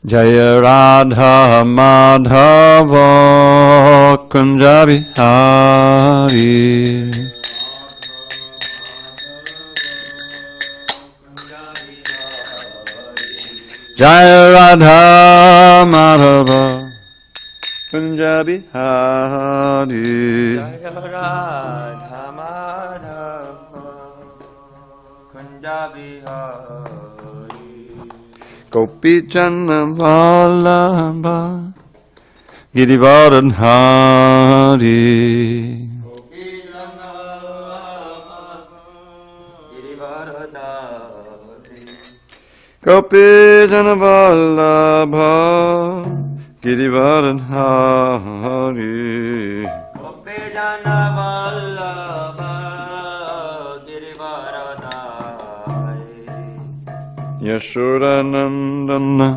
Jaya Radha Madhava Kunja Bihari. Jaya Radha Madhava Kunja Bihari. Jaya Radha Madhava Kunja Bihari. Gopi Jana Vallabha Girivardhari. Gopi Jana Vallabha Girivardhari. Gopi Jana Vallabha Girivardhari. Yashodanandana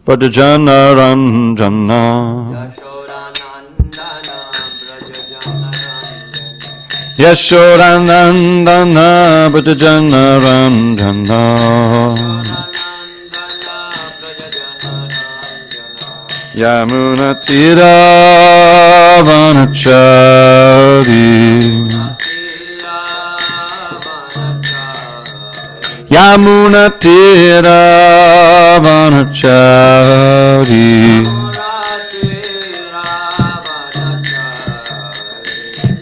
Brajajana Ranjana. Yashodanandana Brajajana Ranjana. Yamuna Tira Vanachari. Yamuna Tira Vanachari.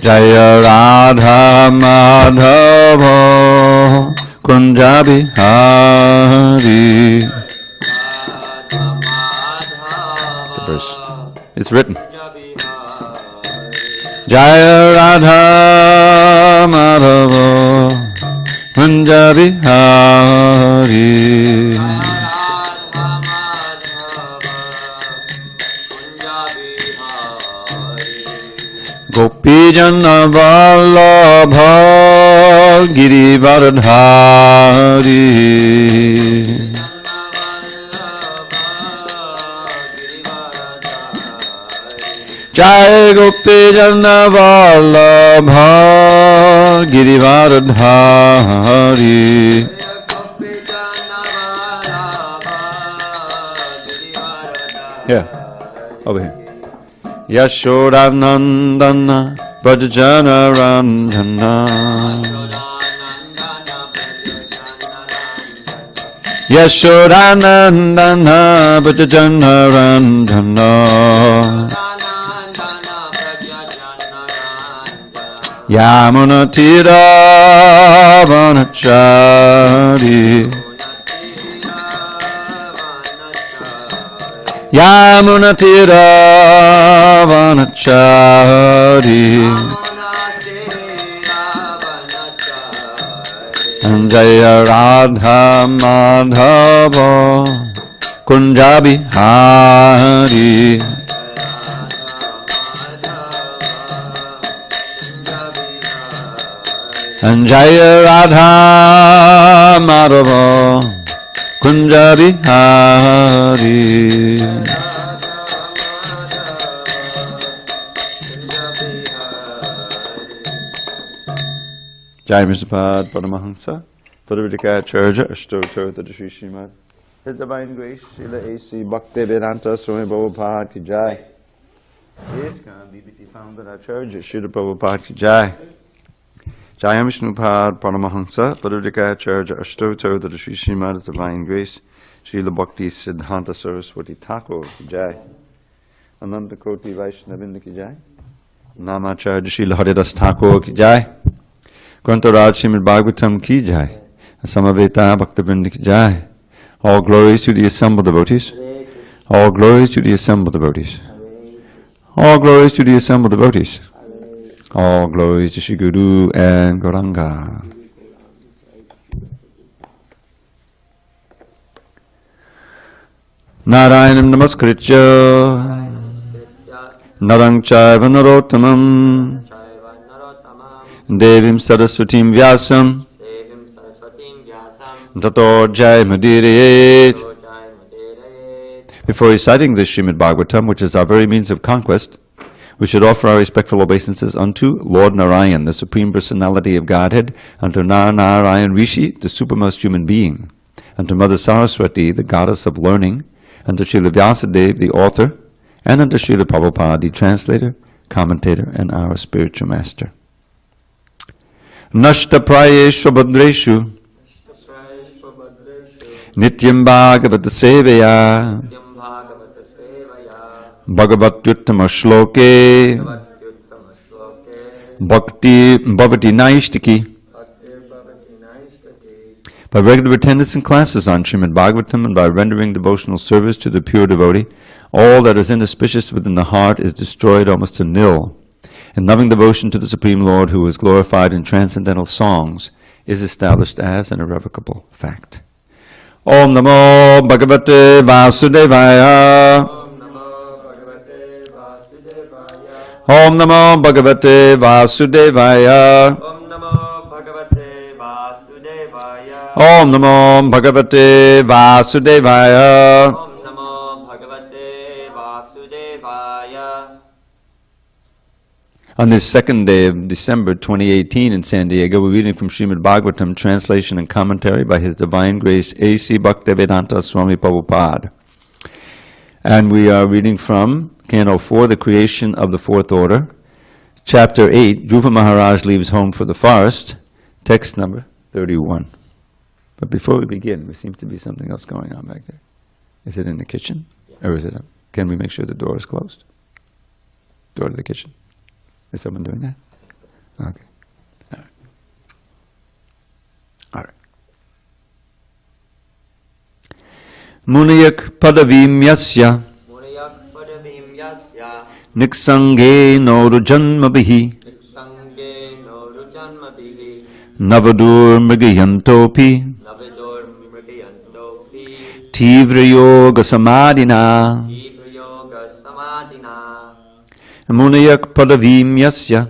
Jaya Radha Madhava Kunja Bihari. The verse. It's written. Jaya Radha Madhava Kunja Bihari. Gopi Jana Vallabha Girivardhari. Jai Gopi Jana Vallabha Girivardhari. Yeah, over here. Yashodanandana Brajajana Ranjana. Yashodanandana Brajajana Ranjana. Yamuna Tira Vanachari. Yamuna Tira Vanachari. Jaya Radha Madhava Kunja Bihari. Jaya Radha Madhava Kunja Bihari. Jai Mr. Pad Paramahansa Dravida Prabhu Sri Srimad His Divine Grace Srila A.C. Bhakti Vedanta Swami Prabhupada Ki Jai. ISKCON BBT founder Acharya Srila Prabhupada Ki Jai. Jai Vishnu Pad Paramahansa Dravida Prabhu Sri Srimad His Divine Grace Srila Bhakti Siddhanta Saraswati Thakur Ki Jai. Ananda Koti Vaishnavinda Ki Jai. Namacharya Srila Haridas Thakur Ki Jai. Grantaraj srimadbhagavatam Ki Jai. Samaveta Bhaktivinoda Ki Jai. All glories to the assembled devotees. All glories to the assembled devotees. All glories to the assembled devotees. All glories to Shri Guru and Gauranga. Narayanam Namaskritya Narang Chaiva Narottamam Devim Saraswatim Vyasam Tato Jai Mudirayet. Before reciting this Srimad Bhagavatam, which is our very means of conquest, we should offer our respectful obeisances unto Lord Narayan, the Supreme Personality of Godhead, unto Narayan Rishi, the supermost human being, unto Mother Saraswati, the Goddess of Learning, unto Srila Vyasadeva, the author, and unto Srila Prabhupada, the translator, commentator, and our spiritual master. Nashta prayeshu bhadreshu nityam bhagavata sevaya bhagavatyuttama shloke bhakti bhavati naishtiki. By regular attendance in classes on Srimad Bhagavatam and by rendering devotional service to the pure devotee, all that is inauspicious within the heart is destroyed almost to nil. And loving devotion to the Supreme Lord, who is glorified in transcendental songs, is established as an irrevocable fact. Om Namo Bhagavate Vasudevaya. Om Namo Bhagavate Vasudevaya. Om Namo Bhagavate Vasudevaya. Om Namo Bhagavate Vasudevaya. On this second day of December 2018 in SanDiego, we're reading from Srimad Bhagavatam, translation and commentary by His Divine Grace A.C. Bhaktivedanta Swami Prabhupada. And we are reading from Canto 4, The Creation of the Fourth Order, Chapter 8, Dhruva Maharaj Leaves Home for the Forest, text number 31. But before we begin, there seems to be something else going on back there. Is it in the kitchen? Or is it up? Can we make sure the door is closed? Door to the kitchen. Is someone doing that? Okay. All right. All right. Munayak padavim yasya niksange norujanmabihi navadur mrigayantopi tivra yoga samadhina munayak padavim yasya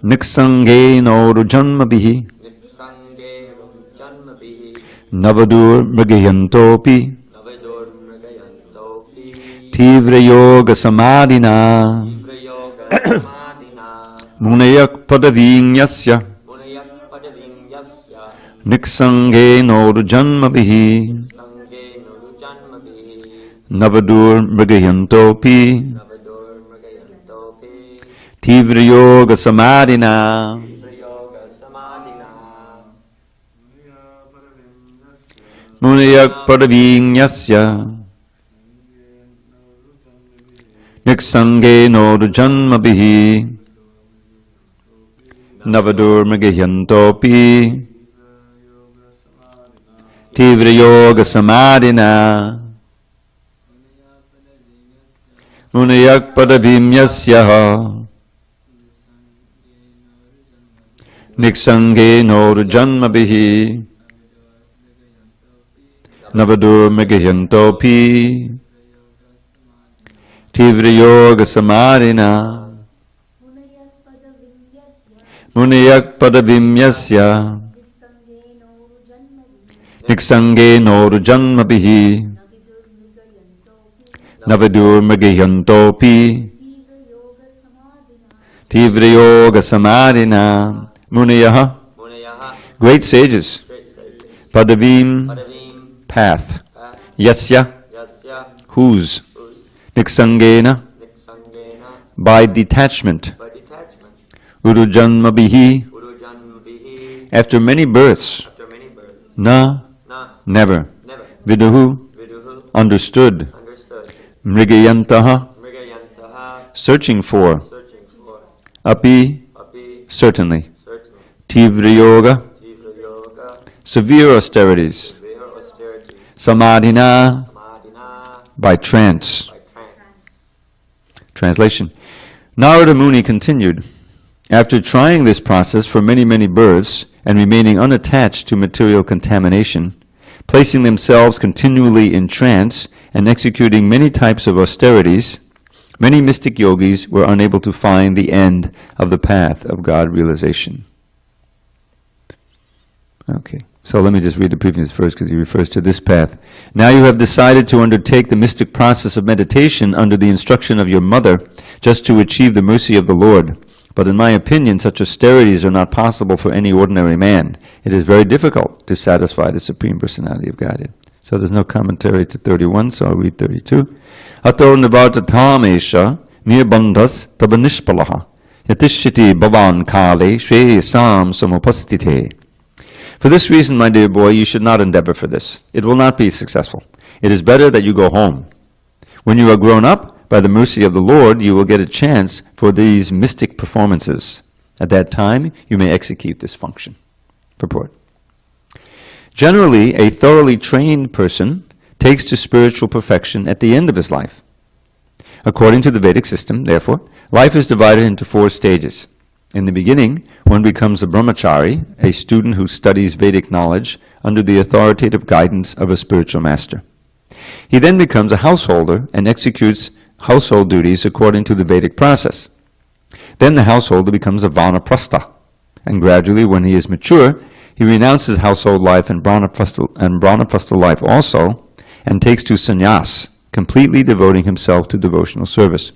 niksange norujanmabihi navadur mrigayantopi tivra yoga samadhina munayak padavim yasya niksange norujanmabihi navadur mrigayantopi tivra yoga samadhina munayak padavim yasya niksange norujanmabihi navadur mrigayantopi tivra yoga samadhina munayak padavim yasya niksange norujanmabihi navadur mrigayantopi tivra yoga samadhina munayak padavim yasya niksange norujanmabihi navadur mrigayantopi tivra yoga samadhina. Munayaha, great sages, padavim, path, yasya, whose, niksangena, by detachment, urujanmabihi, after many births, na, never, viduhu, understood, mrigayantaha, searching for, api, certainly, tivra yoga, severe austerities, samadhina, by trance. Translation. Narada Muni continued, after trying this process for many, many births and remaining unattached to material contamination, placing themselves continually in trance and executing many types of austerities, many mystic yogis were unable to find the end of the path of God realization. Okay, so let me just read the previous verse because he refers to this path. Now you have decided to undertake the mystic process of meditation under the instruction of your mother, just to achieve the mercy of the Lord. But in my opinion, such austerities are not possible for any ordinary man. It is very difficult to satisfy the Supreme Personality of Godhead. So there's no commentary to 31, so I'll read 32. Ato nivartatamesha nirbandhas tabanishpalaha yatishyati bhavan kale shreyasam samupastite. For this reason, my dear boy, you should not endeavor for this. It will not be successful. It is better that you go home. When you are grown up, by the mercy of the Lord, you will get a chance for these mystic performances. At that time, you may execute this function. Purport. Generally, a thoroughly trained person takes to spiritual perfection at the end of his life. According to the Vedic system, therefore, life is divided into 4 stages. In the beginning, one becomes a brahmachari, a student who studies Vedic knowledge under the authoritative guidance of a spiritual master. He then becomes a householder and executes household duties according to the Vedic process. Then the householder becomes a vanaprastha, and gradually, when he is mature, he renounces household life and brahmaprastha life also, and takes to sannyas, completely devoting himself to devotional service.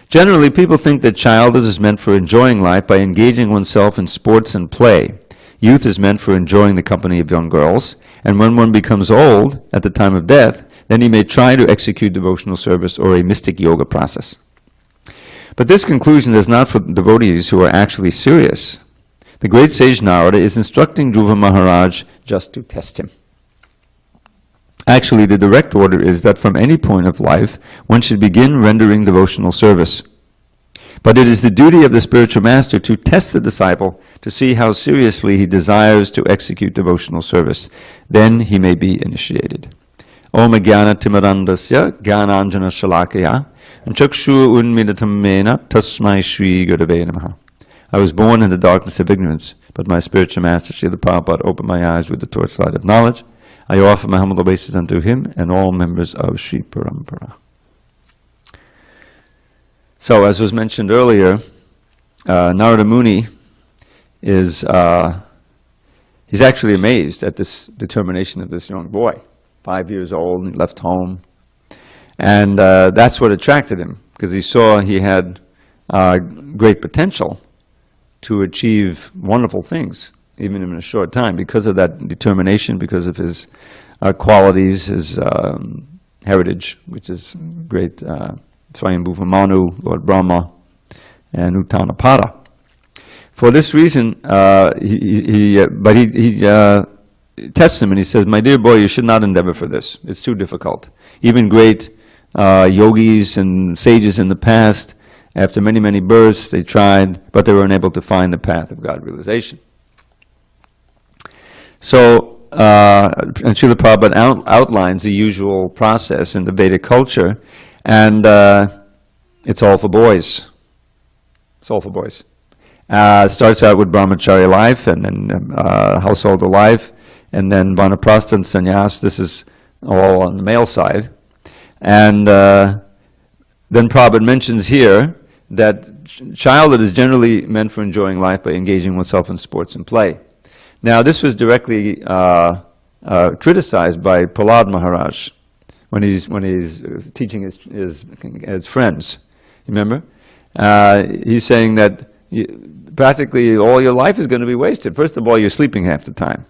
Generally, people think that childhood is meant for enjoying life by engaging oneself in sports and play. Youth is meant for enjoying the company of young girls, and when one becomes old, at the time of death, then he may try to execute devotional service or a mystic yoga process. But this conclusion is not for devotees who are actually serious. The great sage Narada is instructing Dhruva Maharaj just to test him. Actually, the direct order is that from any point of life, one should begin rendering devotional service. But it is the duty of the spiritual master to test the disciple to see how seriously he desires to execute devotional service. Then he may be initiated. Om Jnana Timarandasya Jnananjana Shalakaya Chakshu Unmidatam Mena Tasmai Shri Gurave Namaha. I was born in the darkness of ignorance, but my spiritual master Srila Prabhupada opened my eyes with the torchlight of knowledge. I offer my humble obeisance unto him and all members of Sri Parampara. So, as was mentioned earlier, Narada Muni is he's actually amazed at this determination of this young boy. 5 years old, and he left home. And that's what attracted him, because he saw he had great potential to achieve wonderful things, even in a short time, because of that determination, because of his qualities, his heritage, which is great, Swayambhuva Manu, Lord Brahma, and Uttanapada. For this reason, he tests him and he says, my dear boy, you should not endeavor for this. It's too difficult. Even great yogis and sages in the past, after many, many births, they tried, but they were unable to find the path of God realization. So, and Srila Prabhupada outlines the usual process in the Vedic culture, and it's all for boys. It's all for boys. It starts out with brahmacharya life, and then householder life, and then vanaprastha and sannyas. This is all on the male side. And then Prabhupada mentions here that childhood is generally meant for enjoying life by engaging oneself in sports and play. Now, this was directly criticized by Prahlad Maharaj when he's teaching his friends. Remember, he's saying that practically all your life is going to be wasted. First of all, you're sleeping half the time,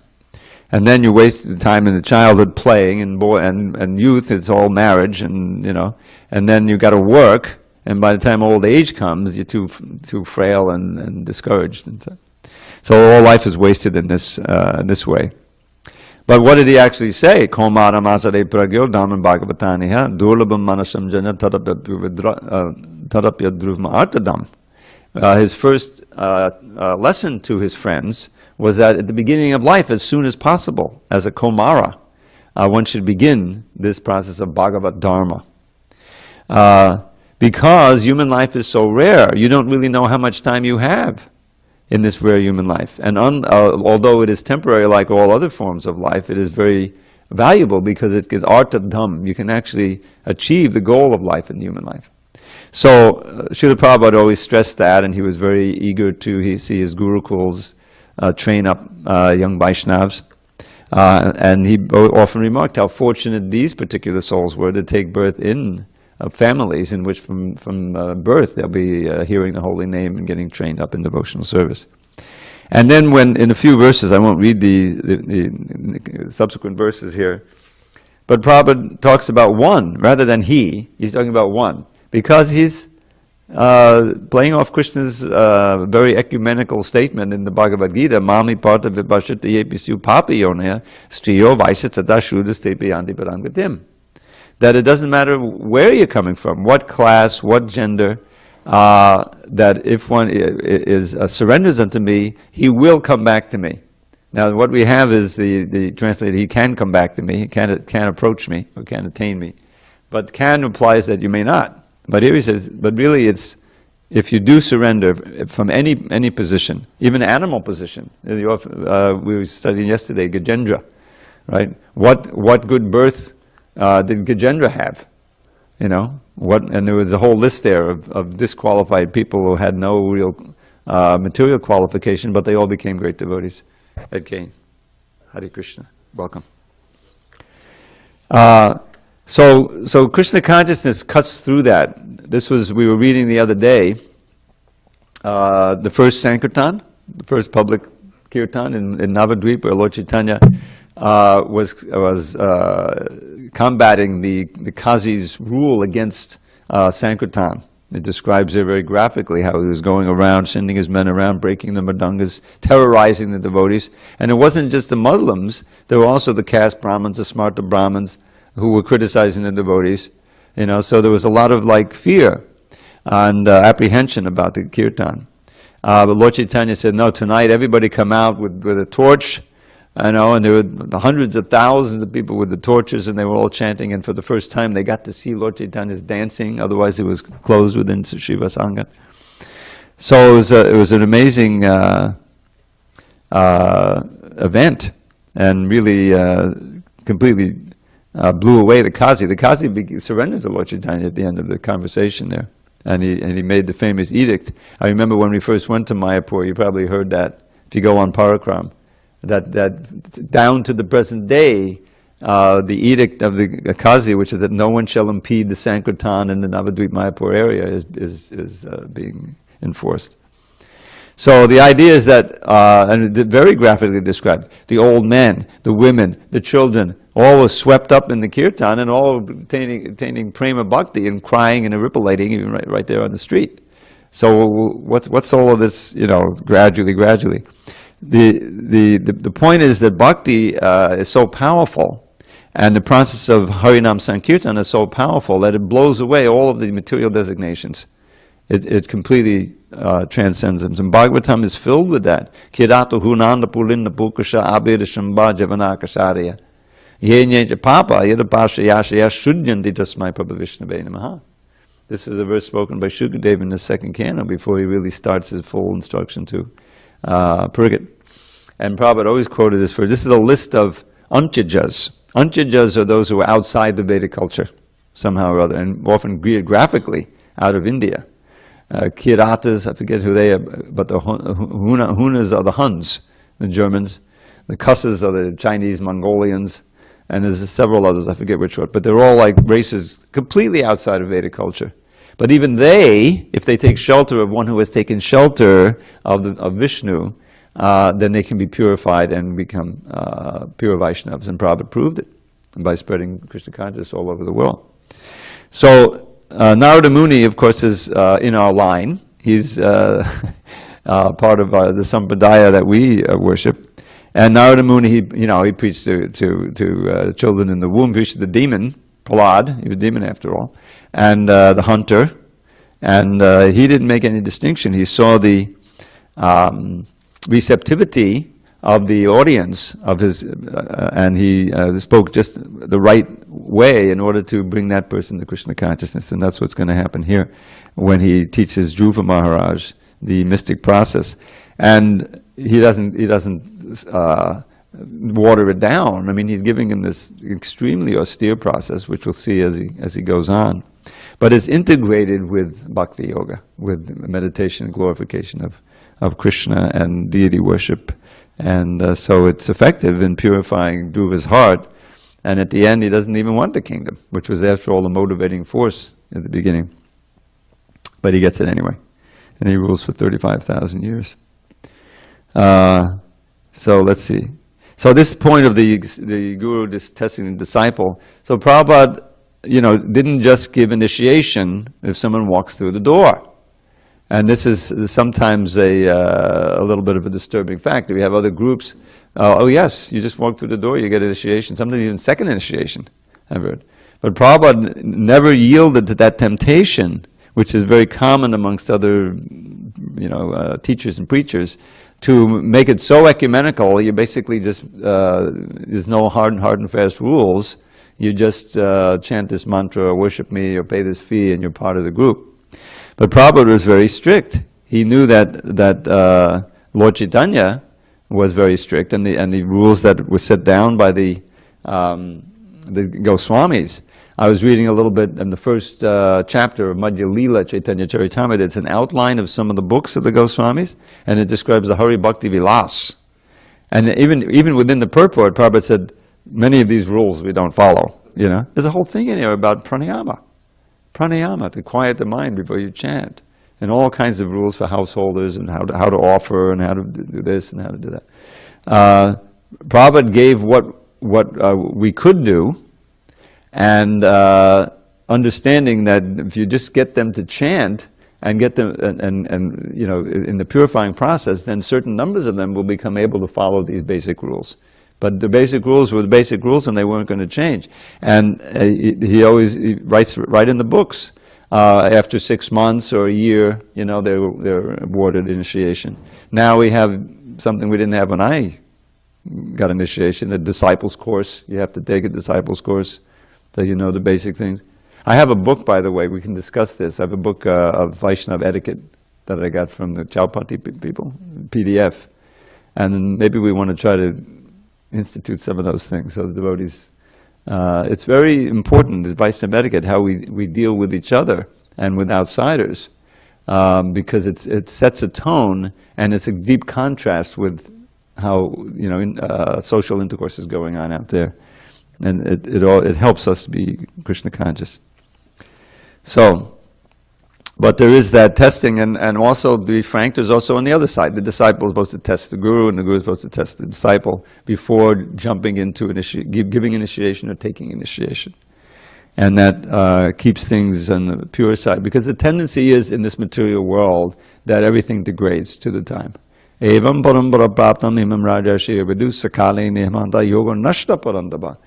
and then you waste the time in the childhood playing, and youth, it's all marriage, and and then you got to work. And by the time old age comes, you're too frail and discouraged. And so all life is wasted in this way. But what did he actually say? Komara masare pragyo dhaman bhagavataniha durlabam manasam jana tarapya druvma artadam. His first lesson to his friends was that at the beginning of life, as soon as possible, as a Komara, one should begin this process of Bhagavat Dharma. Because human life is so rare, you don't really know how much time you have in this rare human life. And although it is temporary like all other forms of life, it is very valuable because it is artadham. You can actually achieve the goal of life in human life. So Srila Prabhupada always stressed that, and he was very eager to see his gurukuls train up young Vaishnavas. And he often remarked how fortunate these particular souls were to take birth in families in which from birth they'll be hearing the holy name and getting trained up in devotional service. And then when, in a few verses, I won't read the subsequent verses here, But Prabhupada talks about one rather than he's talking about one. Because he's playing off Krishna's very ecumenical statement in the Bhagavad Gita, Mami parta vibhashati yepisu papiyonaya striyo vaishatata shudastepi yanti parangatim. That it doesn't matter where you're coming from, what class, what gender, that if one surrenders unto me, he will come back to me. Now what we have is the translated, he can come back to me, he can approach me, or can attain me. But can implies that you may not. But here he says, but really it's, if you do surrender from any position, even animal position. We were studying yesterday, Gajendra, right? What good birth did Gajendra have? You know, and there was a whole list there of disqualified people who had no real material qualification, but they all became great devotees. Ed Kane, Hare Krishna, welcome. So Krishna consciousness cuts through that. We were reading the other day, the first Sankirtan, the first public kirtan in Navadvip, where Lord Chaitanya was combating the Qazi's rule against Sankirtan. It describes it very graphically how he was going around, sending his men around, breaking the mridangas, terrorizing the devotees. And it wasn't just the Muslims, there were also the caste Brahmins, the Smarta Brahmins, who were criticizing the devotees. You know, so there was a lot of fear and apprehension about the kirtan. But Lord Chaitanya said, no, tonight everybody come out with a torch, and there were hundreds of thousands of people with the torches, and they were all chanting, and for the first time they got to see Lord Chaitanya's dancing, otherwise it was closed within Shiva Sangha. So it was an amazing event, and really completely blew away the Qazi. The Qazi surrendered to Lord Chaitanya at the end of the conversation there, and he made the famous edict. I remember when we first went to Mayapur, you probably heard that, if you go on Parakram, that down to the present day, the edict of the Qazi, which is that no one shall impede the Sankirtan in the Navadvip Mayapur area, is being enforced. So the idea is that, and it's very graphically described, the old men, the women, the children, all were swept up in the kirtan and all attaining prema bhakti and crying and ripolating even right there on the street. So what's all of this, gradually? The point is that bhakti is so powerful, and the process of Harinam Sankirtan is so powerful that it blows away all of the material designations. It completely transcends them. And Bhagavatam is filled with that. Kirata hunanda pulinda pukasha abeda shamba javanakasharya. Yenyeja papa yadapasha yashaya shudyanti tasmai prabhavishnave namaha. This is a verse spoken by Shukadeva in the second canto before he really starts his full instruction to Purgat. And Prabhupada always quoted this verse. This is a list of Antyajas. Antyajas are those who are outside the Vedic culture, somehow or other, and often geographically out of India. Kiratas, I forget who they are, but the Hunas are the Huns, the Germans. The Kusas are the Chinese, Mongolians, and there's several others, I forget which one. But they're all like races completely outside of Vedic culture. But even they, if they take shelter of one who has taken shelter of Vishnu, then they can be purified and become pure Vaishnavas. And Prabhupada proved it by spreading Krishna consciousness all over the world. So Narada Muni, of course, is in our line. He's part of the sampradaya that we worship. And Narada Muni, he preached to children in the womb, preached to the demon, Prahlad, he was a demon after all, and the hunter. And he didn't make any distinction. He saw the receptivity of the audience of his, and he spoke just the right way in order to bring that person to Krishna consciousness. And that's what's going to happen here when he teaches Dhruva Maharaj the mystic process. And he doesn't water it down. I mean, he's giving him this extremely austere process, which we'll see as he goes on. But it's integrated with bhakti yoga, with meditation and glorification of Krishna and deity worship. And so it's effective in purifying Dhruva's heart. And at the end, he doesn't even want the kingdom, which was, after all, the motivating force at the beginning. But he gets it anyway. And he rules for 35,000 years. So let's see. So this point of the guru just testing the disciple. So Prabhupada, didn't just give initiation if someone walks through the door. And this is sometimes a little bit of a disturbing factor. We have other groups, oh yes, you just walk through the door, you get initiation, sometimes even second initiation, I've heard. But Prabhupada never yielded to that temptation, which is very common amongst other teachers and preachers, to make it so ecumenical, you basically just, there's no hard and fast rules. You just chant this mantra, or worship me, or pay this fee, and you're part of the group. But Prabhupada was very strict. He knew that Lord Chaitanya was very strict, and the rules that were set down by the Goswamis. I was reading a little bit in the first chapter of Madhya Leela Chaitanya Charitamrita. It's an outline of some of the books of the Goswamis, and it describes the Hari Bhakti Vilas. And even within the purport, Prabhupada said, many of these rules we don't follow. There's a whole thing in here about pranayama. Pranayama, to quiet the mind before you chant. And all kinds of rules for householders, and how to offer, and how to do this, and how to do that. Prabhupada gave what we could do, and understanding that if you just get them to chant, and get them, and in the purifying process, then certain numbers of them will become able to follow these basic rules. But the basic rules were the basic rules, and they weren't going to change. And he writes right in the books, after 6 months or a year, they're awarded initiation. Now we have something we didn't have when I got initiation, a disciples course. You have to take a disciples course, so you know the basic things. I have a book, by the way, we can discuss this. I have a book of Vaishnava etiquette that I got from the Chaupati people, PDF. And maybe we want to try to institute some of those things, so the devotees, it's very important, the Vaishnava etiquette, how we deal with each other and with outsiders, because it sets a tone, and it's a deep contrast with how social intercourse is going on out there, and it helps us be Krishna conscious. So, but there is that testing, and also, to be frank, there's also on the other side, the disciple is supposed to test the guru, and the guru is supposed to test the disciple before jumping into giving initiation or taking initiation. And that keeps things on the pure side, because the tendency is in this material world that everything degrades to the time. Evam parambara praptam imam rajarshi vidu sakale nehmanta yoga nashta parandaba.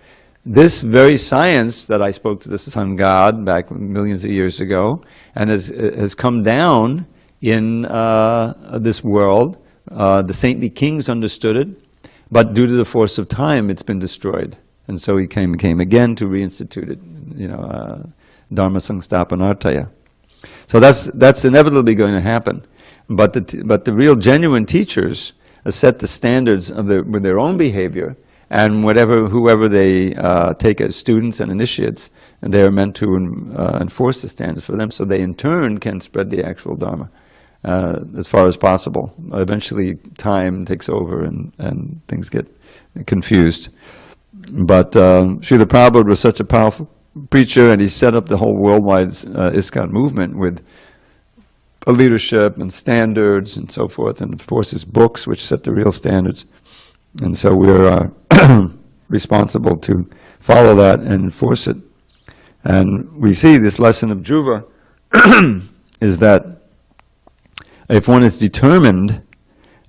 This very science that I spoke to the sun god back millions of years ago, and has come down in this world. The saintly kings understood it, but due to the force of time, it's been destroyed. And so he came again to reinstitute it, Dharma Sangstapanartaya. So that's inevitably going to happen. But the real genuine teachers set the standards with their own behavior. And whoever they take as students and initiates, and they are meant to enforce the standards for them, so they in turn can spread the actual Dharma as far as possible. Eventually time takes over and things get confused. But Srila Prabhupada was such a powerful preacher, and he set up the whole worldwide ISKCON movement with a leadership and standards and so forth, and of course his books, which set the real standards. And so we're responsible to follow that and enforce it. And we see this lesson of Dhruva is that if one is determined,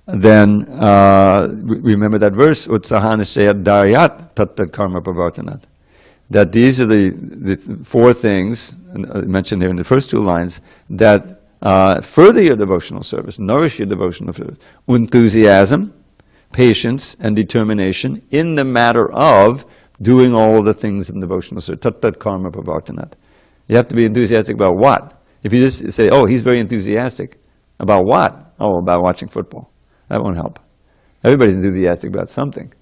then remember that verse, Utsahanishayat Daryat Tattad Karma Pravartanat. That these are the four things mentioned here in the first two lines that further your devotional service, nourish your devotional service. Enthusiasm, patience, and determination in the matter of doing all of the things in devotional service. Tat karma pravartanat. You have to be enthusiastic about what? If you just say, oh, he's very enthusiastic. About what? Oh, about watching football. That won't help. Everybody's enthusiastic about something.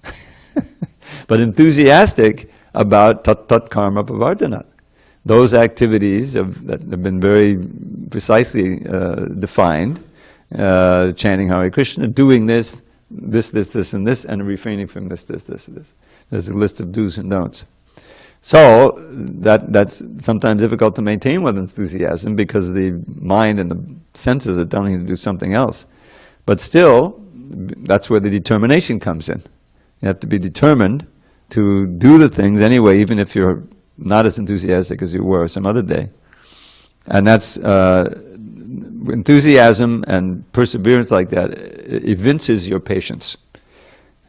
But enthusiastic about tat karma pravartanat. Those activities that have been very precisely defined, chanting Hare Krishna, doing this, and this, and refraining from this. There's a list of do's and don'ts. So that's sometimes difficult to maintain with enthusiasm because the mind and the senses are telling you to do something else. But still, that's where the determination comes in. You have to be determined to do the things anyway, even if you're not as enthusiastic as you were some other day. And that's enthusiasm and perseverance like that evinces your patience.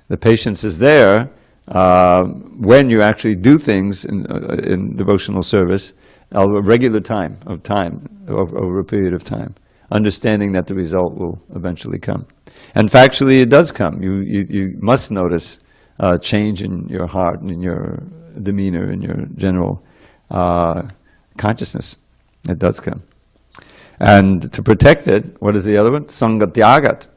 The patience is there when you actually do things in devotional service over a regular time, over a period of time, understanding that the result will eventually come. And factually it does come. You must notice change in your heart and in your demeanor and your general consciousness. It does come. And to protect it, what is the other one? Sangatyagat,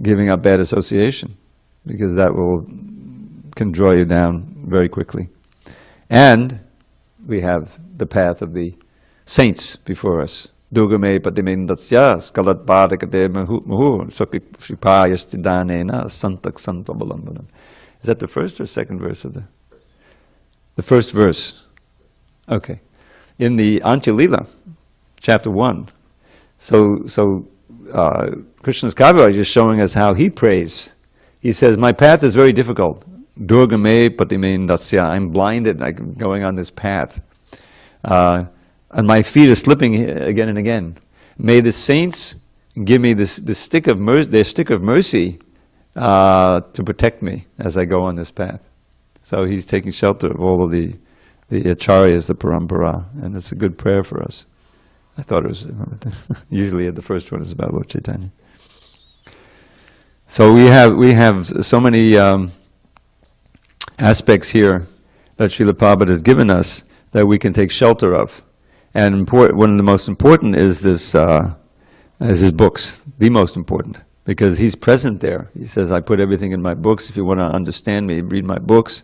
giving up bad association, because that can draw you down very quickly. And we have the path of the saints before us. Dugame patimendatsya skalat bharakate muhu shripayashtidanena santak santabalambanam. Is that the first or second verse of the first verse? Okay. In the Antya-lila, chapter 1, so Krishna's Kaviraj is showing us how he prays. He says, my path is very difficult. Durgame patimendasya. I'm blinded, I'm going on this path. And my feet are slipping again and again. May the saints give me their stick of mercy to protect me as I go on this path. So he's taking shelter of all of the acharyas, the parampara, and it's a good prayer for us. I thought it was, usually the first one is about Lord Chaitanya. So we have so many aspects here that Srila Prabhupada has given us that we can take shelter of. And one of the most important is his books, the most important, because he's present there. He says, I put everything in my books. If you want to understand me, read my books.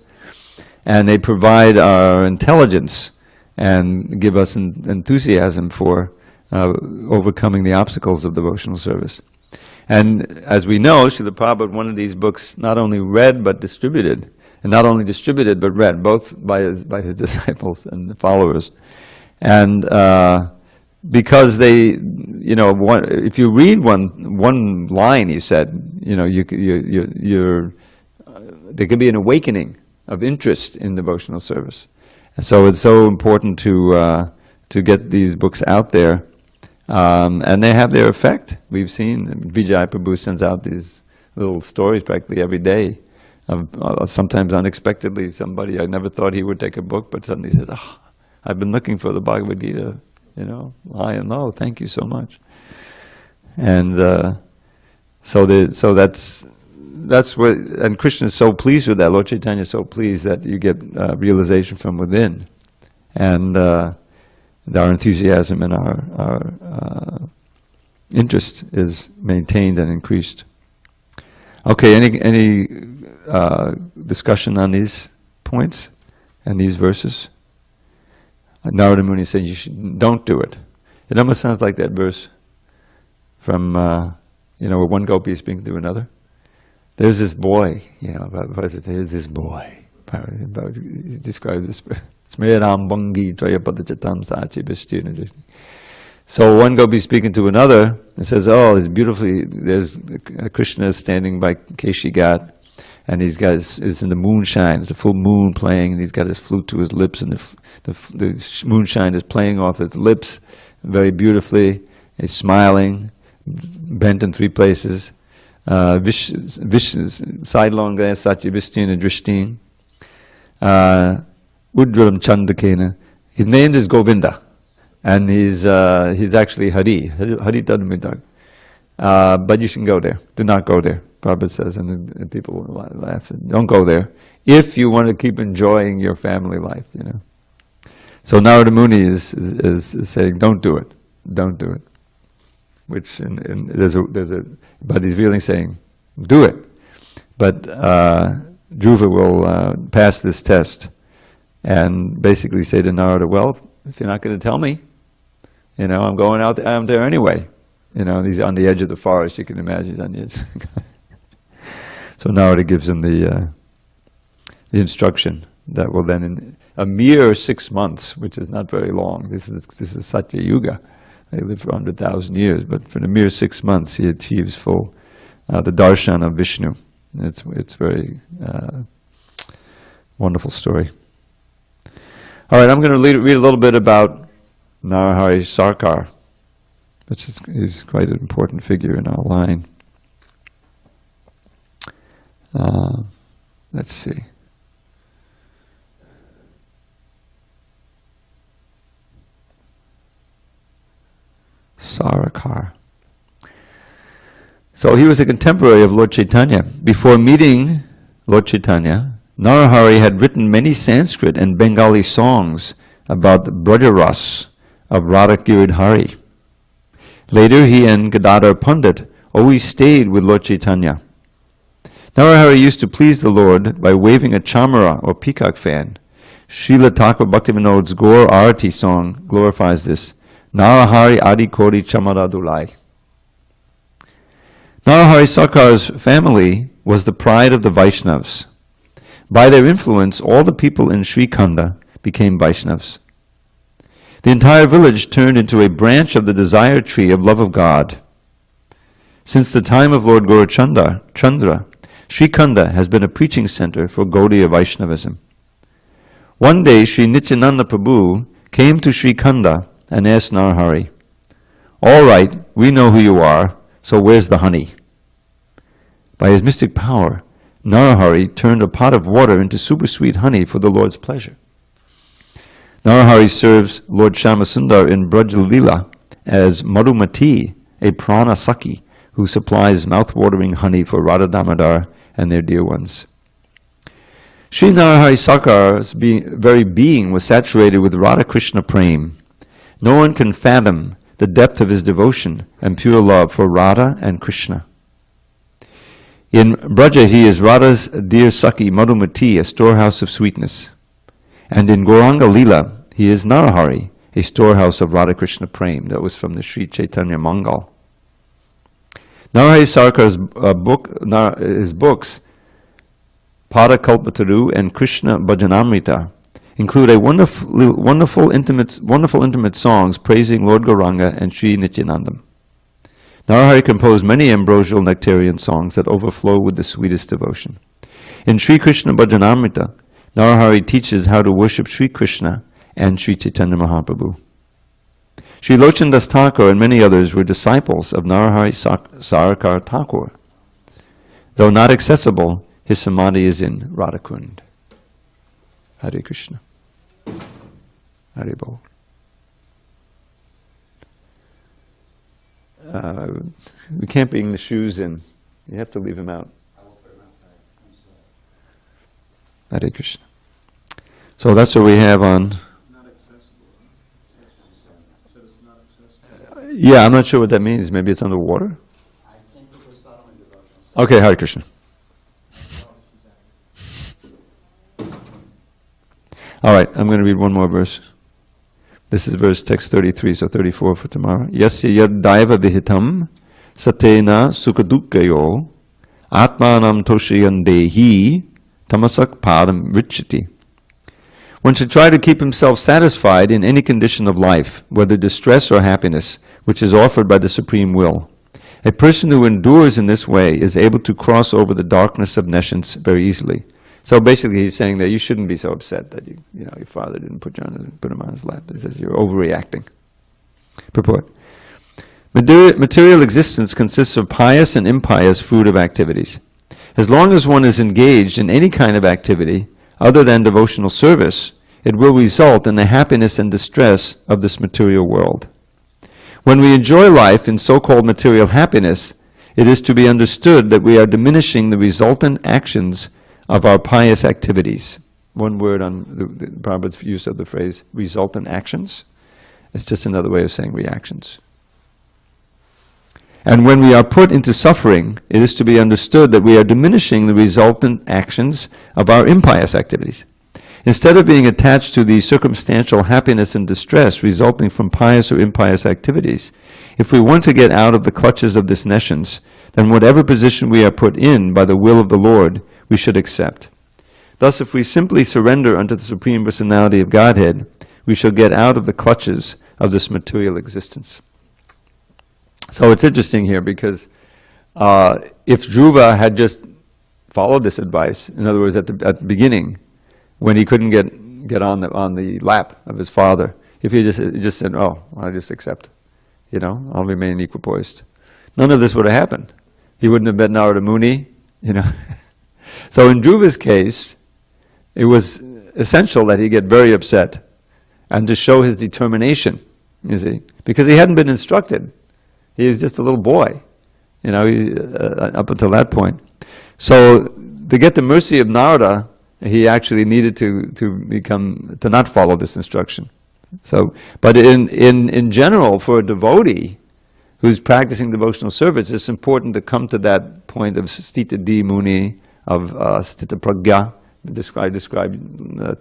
And they provide our intelligence and give us enthusiasm for overcoming the obstacles of devotional service. And as we know, Srila Prabhupada, one of these books, not only read but distributed, and not only distributed but read, both by his disciples and followers. And because they, if you read one line, he said, there could be an awakening of interest in devotional service. And so it's so important to get these books out there, and they have their effect. We've seen Vijay Prabhu sends out these little stories practically every day. Sometimes unexpectedly, somebody I never thought he would take a book, but suddenly says, "Oh, I've been looking for the Bhagavad Gita, high and low. Thank you so much." And so that's what, and Krishna is so pleased with that. Lord Chaitanya is so pleased that you get realization from within, and our enthusiasm and our interest is maintained and increased. Okay, any discussion on these points and these verses? Narada Muni said, don't do it. It almost sounds like that verse from, where one gopi is speaking to another. There's this boy, there's this boy. He describes this. So one gopi speaking to another and says, oh, it's beautifully, there's Krishna standing by Keshi Ghat, and he's got it's in the moonshine, it's a full moon playing, and he's got his flute to his lips, and the moonshine is playing off his lips very beautifully. He's smiling, bent in three places. Vishnu's sidelong glance, Satya Vistina Drishtin. Udram Chandakena. His name is Govinda, and he's actually Hari Tadmidag. But you shouldn't go there. Do not go there, Prabhupada says, and people laugh. Don't go there if you want to keep enjoying your family life. So Narada Muni is saying, don't do it, don't do it. Which but he's really saying, do it. But Dhruva will pass this test and basically say to Narada, well, if you're not going to tell me, I'm going out there anyway. He's on the edge of the forest, you can imagine he's on the edge. So Narada gives him the instruction that will then, in a mere 6 months, which is not very long, this is Satya Yuga, they live for 100,000 years, but for a mere 6 months he achieves full the darshan of Vishnu, It's very wonderful story. All right, I'm going to read a little bit about Narahari Sarkar, which is quite an important figure in our line. Let's see. Sarkar. So he was a contemporary of Lord Chaitanya. Before meeting Lord Chaitanya, Narahari had written many Sanskrit and Bengali songs about the Brajaras of Radha Giridhari. Later, he and Gadadhar Pandit always stayed with Lord Chaitanya. Narahari used to please the Lord by waving a chamara or peacock fan. Srila Thakur Bhaktivinoda's Gaur Arati song glorifies this. Narahari Adi Kori Chamara Dulai. Narahari Sarkar's family was the pride of the Vaishnavas. By their influence, all the people in Sri Khanda became Vaishnavas. The entire village turned into a branch of the desire tree of love of God. Since the time of Lord Gaurachandra, Sri Khanda has been a preaching center for Gaudiya Vaishnavism. One day, Sri Nityananda Prabhu came to Sri Khanda and asked Narahari, "All right, we know who you are, so where's the honey?" By his mystic power, Narahari turned a pot of water into super sweet honey for the Lord's pleasure. Narahari serves Lord Shyamasundar in Braj Leela as Madhumati, a prana saki, who supplies mouth-watering honey for Radha Damodar and their dear ones. Sri Narahari Sarkar's very being was saturated with Radha Krishna Prem. No one can fathom the depth of his devotion and pure love for Radha and Krishna. In Braja, he is Radha's dear Saki Madhumati, a storehouse of sweetness. And in Gauranga Leela, he is Narahari, a storehouse of Radha Krishna Prem. That was from the Sri Chaitanya Mangal. Narahari Sarkar's his books, Pada Kalpataru and Krishna Bhajanamrita, include a wonderful intimate songs praising Lord Gauranga and Sri Nityanandam. Narahari composed many ambrosial nectarian songs that overflow with the sweetest devotion. In Sri Krishna Bhajanamrita, Narahari teaches how to worship Sri Krishna and Sri Chaitanya Mahaprabhu. Sri Lochan Das Thakur and many others were disciples of Narahari Sarkar Thakur. Though not accessible, his samadhi is in Radhakund. Hare Krishna. Hare Bol. We can't bring the shoes in. You have to leave them out. I will put them outside. I'm sorry. Hare Krishna. So that's what we have on. Not accessible. So it's not accessible. Yeah, I'm not sure what that means. Maybe it's underwater? I think it was following devotions. Okay, Hare Krishna. All right, I'm going to read one more verse. This is verse text 33, so 34 for tomorrow. Yasya yad daiva vihitam satena sukadukkayo atmanam toshayandehi tamasak padam richati. One should try to keep himself satisfied in any condition of life, whether distress or happiness, which is offered by the Supreme Will. A person who endures in this way is able to cross over the darkness of nescience very easily. So basically he's saying that you shouldn't be so upset that your father didn't put him on his lap. He says you're overreacting. Purport. Material existence consists of pious and impious fruitive activities. As long as one is engaged in any kind of activity other than devotional service, it will result in the happiness and distress of this material world. When we enjoy life in so-called material happiness, it is to be understood that we are diminishing the resultant actions of our pious activities. One word on the Prabhupada's use of the phrase resultant actions. It's just another way of saying reactions. And when we are put into suffering, it is to be understood that we are diminishing the resultant actions of our impious activities. Instead of being attached to the circumstantial happiness and distress resulting from pious or impious activities, if we want to get out of the clutches of this nescience, then whatever position we are put in by the will of the Lord, we should accept. Thus, if we simply surrender unto the Supreme Personality of Godhead, we shall get out of the clutches of this material existence. So it's interesting here because if Dhruva had just followed this advice. In other words, at the beginning, when he couldn't get on the lap of his father, if he just said, "Oh, I'll just accept, I'll remain equipoised," none of this would have happened. He wouldn't have been Narada Muni, So in Dhruva's case, it was essential that he get very upset and to show his determination, you see, because he hadn't been instructed. He was just a little boy, up until that point. So to get the mercy of Narada, he actually needed to not follow this instruction. So, but in general, for a devotee who's practicing devotional service, it's important to come to that point of Stita Di Muni, of Stita Pragya, described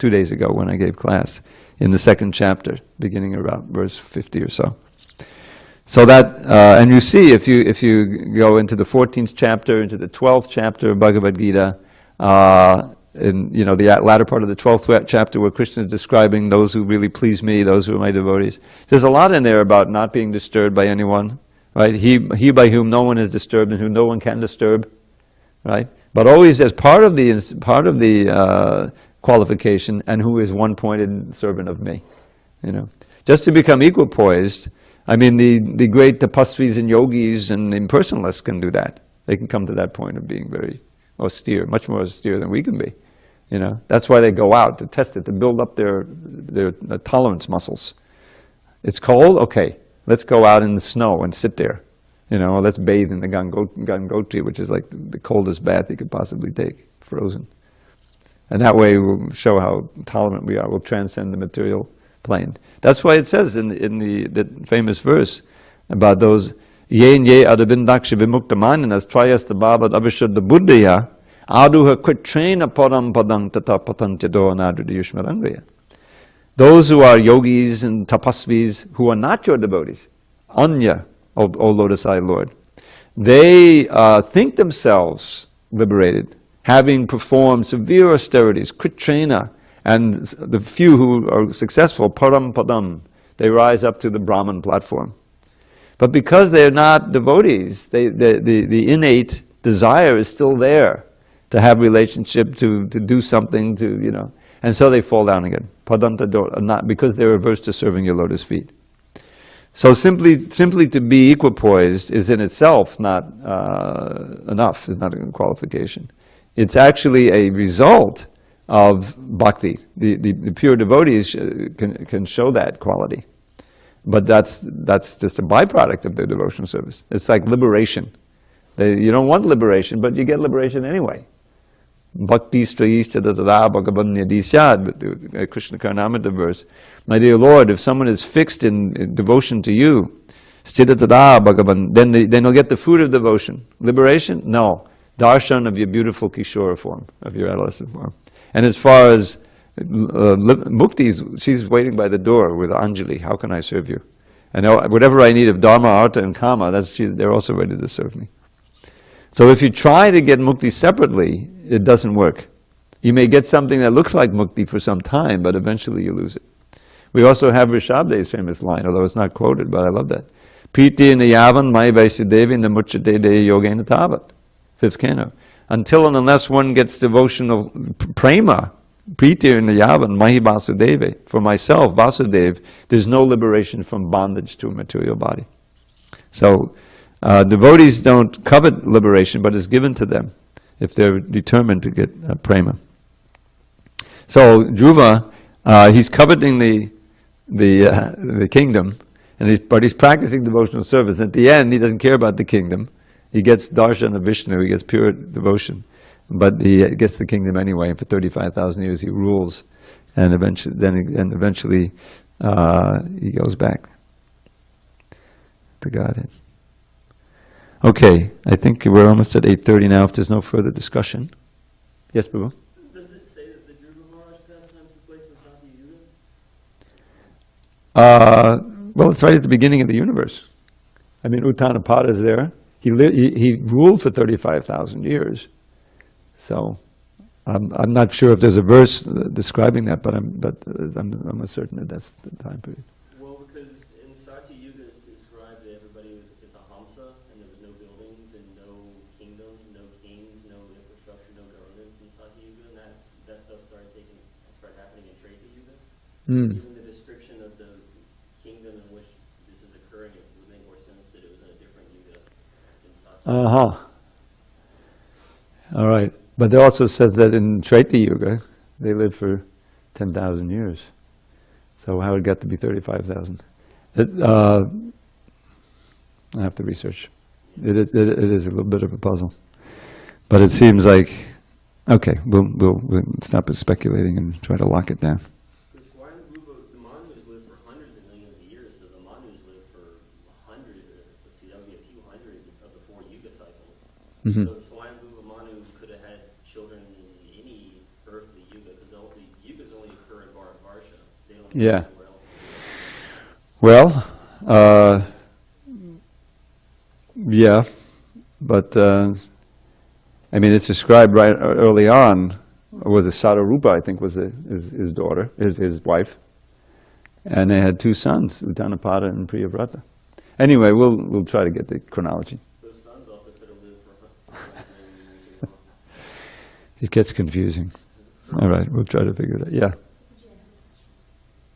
2 days ago when I gave class, in the 2nd chapter, beginning around verse 50 or so. So that, and you see, if you go into the 14th chapter, into the 12th chapter of Bhagavad Gita, in the latter part of the 12th chapter where Krishna is describing those who really please me, those who are my devotees, there's a lot in there about not being disturbed by anyone, right? He by whom no one is disturbed and whom no one can disturb, right? But always as part of the qualification, and who is one-pointed servant of me, Just to become equipoised, I mean, the great tapasvis and yogis and impersonalists can do that. They can come to that point of being very austere, much more austere than we can be. That's why they go out to test it, to build up their tolerance muscles. It's cold? Okay, let's go out in the snow and sit there. Let's bathe in the Gangotri, which is like the coldest bath you could possibly take, frozen. And that way we'll show how tolerant we are. We'll transcend the material plane. That's why it says in the famous verse about those Yen ye adabindaksha vimuktamaninas trayasta bhavat avishudda buddhaya aduha kritrena param padang tata patantado anadrida yushmarangaya. Those who are yogis and tapasvis who are not your devotees, anya, O Lotus-eyed Lord, they think themselves liberated, having performed severe austerities, kritrena, and the few who are successful, param padam, they rise up to the Brahman platform. But because they're not devotees, the innate desire is still there to have relationship, to do something, and so they fall down again. Padanta, not because they're averse to serving your lotus feet. So simply to be equipoised is in itself not enough, is not a qualification. It's actually a result of bhakti. The pure devotees can show that quality. But that's just a byproduct of their devotional service. It's like liberation. You don't want liberation, but you get liberation anyway. Bhakti strayista dadada bhagavanya disyad, Krishna Karnamrita verse. My dear Lord, if someone is fixed in devotion to you, sthitatata bhagavan, then they'll get the fruit of devotion. Liberation? No. Darshan of your beautiful Kishora form, of your adolescent form. And as far as Mukti, she's waiting by the door with Anjali. How can I serve you? And whatever I need of Dharma, Artha, and Kama, they're also ready to serve me. So if you try to get Mukti separately, it doesn't work. You may get something that looks like Mukti for some time, but eventually you lose it. We also have Rishabde's famous line, although it's not quoted, but I love that. Priti nayavan mai vaisudevi namuchate de yogena tavat. 5th canto. Until and unless one gets devotional prema, Priti nayavan mahi vasudeve, for myself, Vasudev, there's no liberation from bondage to a material body. So devotees don't covet liberation, but it's given to them if they're determined to get prema. So Dhruva, he's coveting the kingdom, but he's practicing devotional service. At the end, he doesn't care about the kingdom. He gets darshan of Vishnu, he gets pure devotion, but he gets the kingdom anyway. And for 35,000 years, he rules, and eventually, he goes back to Godhead. Okay, I think we're almost at 8:30 now. If there's no further discussion, yes, Prabhu. Does it say that the Dhruva Maharaj pastime took place in SanDiego? Well, it's right at the beginning of the universe. I mean, Uttanapada is there. He ruled for 35,000 years. So I'm not sure if there's a verse describing that, but I'm certain that that's the time period. Well, because in SanDiego it's described that everybody is a hamsa, and there was no buildings and no kingdoms, no kings, no infrastructure, no Given the description of the kingdom in which this is occurring, it would make more sense that it was in a different yuga than Satya. All right. But it also says that in Treta Yuga, they lived for 10,000 years. So how it got to be 35,000? I have to research. It is a little bit of a puzzle. But it seems like, okay, we'll stop speculating and try to lock it down. The Manus lived for hundreds of millions of years, so the Manus lived for that would be a few hundred of the 4 yuga cycles. Mm-hmm. So Swayambhuva Manu could have had children in any earthly yuga, because the yugas only occur in Bharatvarsha. They don't occur Yeah. anywhere else. Well, yeah, but I mean, it's described right early on. Was it Sadarupa? I think was his daughter, his wife, and they had 2 sons, Uttanapada and Priyavrata. Anyway, we'll try to get the chronology. Those sons also could have lived for hundreds of years. It gets confusing. All right, we'll try to figure it out. Yeah.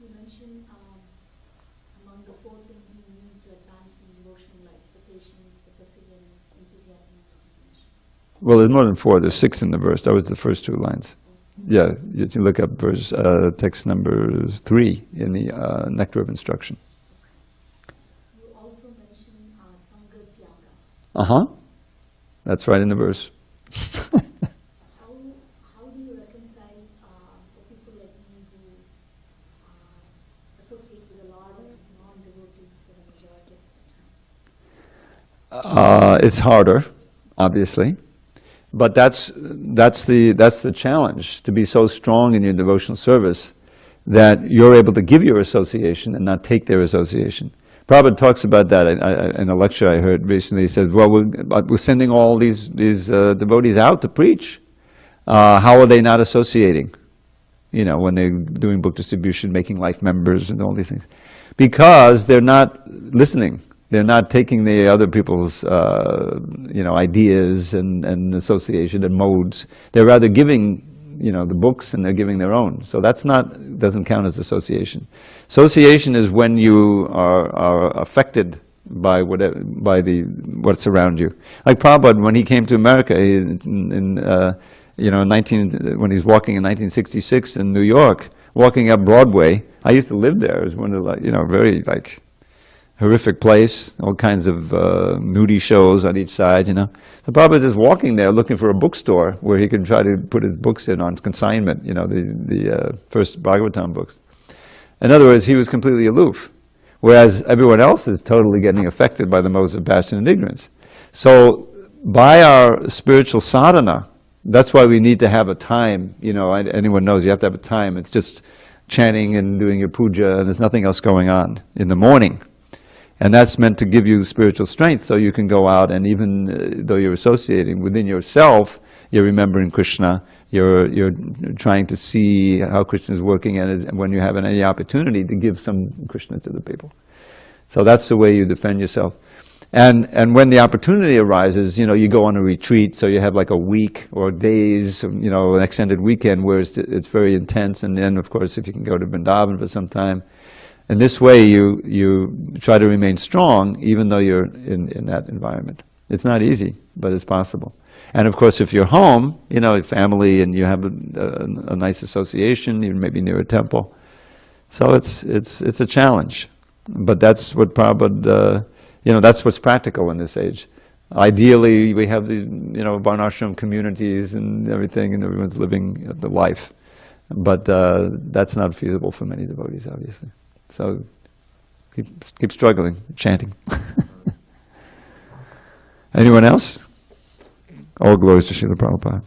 You mentioned among the 4 things you need to advance in devotional life, the patience, the perseverance, enthusiasm, and determination. Well, there's more than 4. There's 6 in the verse. That was the first 2 lines. Yeah, you can look up verse text number 3 in the Nectar of Instruction. You also mentioned Sangha Tyaga. That's right in the verse. How do you reconcile for people like me who associate with a lot of non-devotees for the majority of the time? It's harder, obviously, but that's the challenge, to be so strong in your devotional service that you're able to give your association and not take their association. Prabhupada talks about that in a lecture I heard recently. He said, well, we're sending all these devotees out to preach. How are they not associating? You know, when they're doing book distribution, making life members and all these things. Because they're not listening. They're not taking the other people's ideas and association and modes. They're rather giving the books, and they're giving their own. So doesn't count as association. Association is when you are affected by what's around you. Like Prabhupada, when he came to America when he's walking in 1966 in New York, walking up Broadway. I used to live there. It was one of very horrific place, all kinds of nudie shows on each side, So Prabhupada is walking there looking for a bookstore where he could try to put his books in on consignment, the first Bhagavatam books. In other words, he was completely aloof, whereas everyone else is totally getting affected by the modes of passion and ignorance. So by our spiritual sadhana, that's why we need to have a time, anyone knows you have to have a time. It's just chanting and doing your puja, and there's nothing else going on in the morning. And that's meant to give you spiritual strength so you can go out, and even though you're associating within yourself, you're remembering Krishna, you're trying to see how Krishna is working, and when you have any opportunity to give some Krishna to the people. So that's the way you defend yourself. And when the opportunity arises, you go on a retreat, so you have like a week or days, an extended weekend where it's very intense, and then of course if you can go to Vrindavan for some time. And this way you try to remain strong even though you're in that environment. It's not easy, but it's possible. And of course if you're home, family, and you have a nice association, even maybe near a temple. So it's a challenge. But that's what Prabhupada, that's what's practical in this age. Ideally we have the varnashram communities and everything, and everyone's living the life. But that's not feasible for many devotees, obviously. So keep struggling, chanting. Anyone else? All glories to Srila Prabhupada.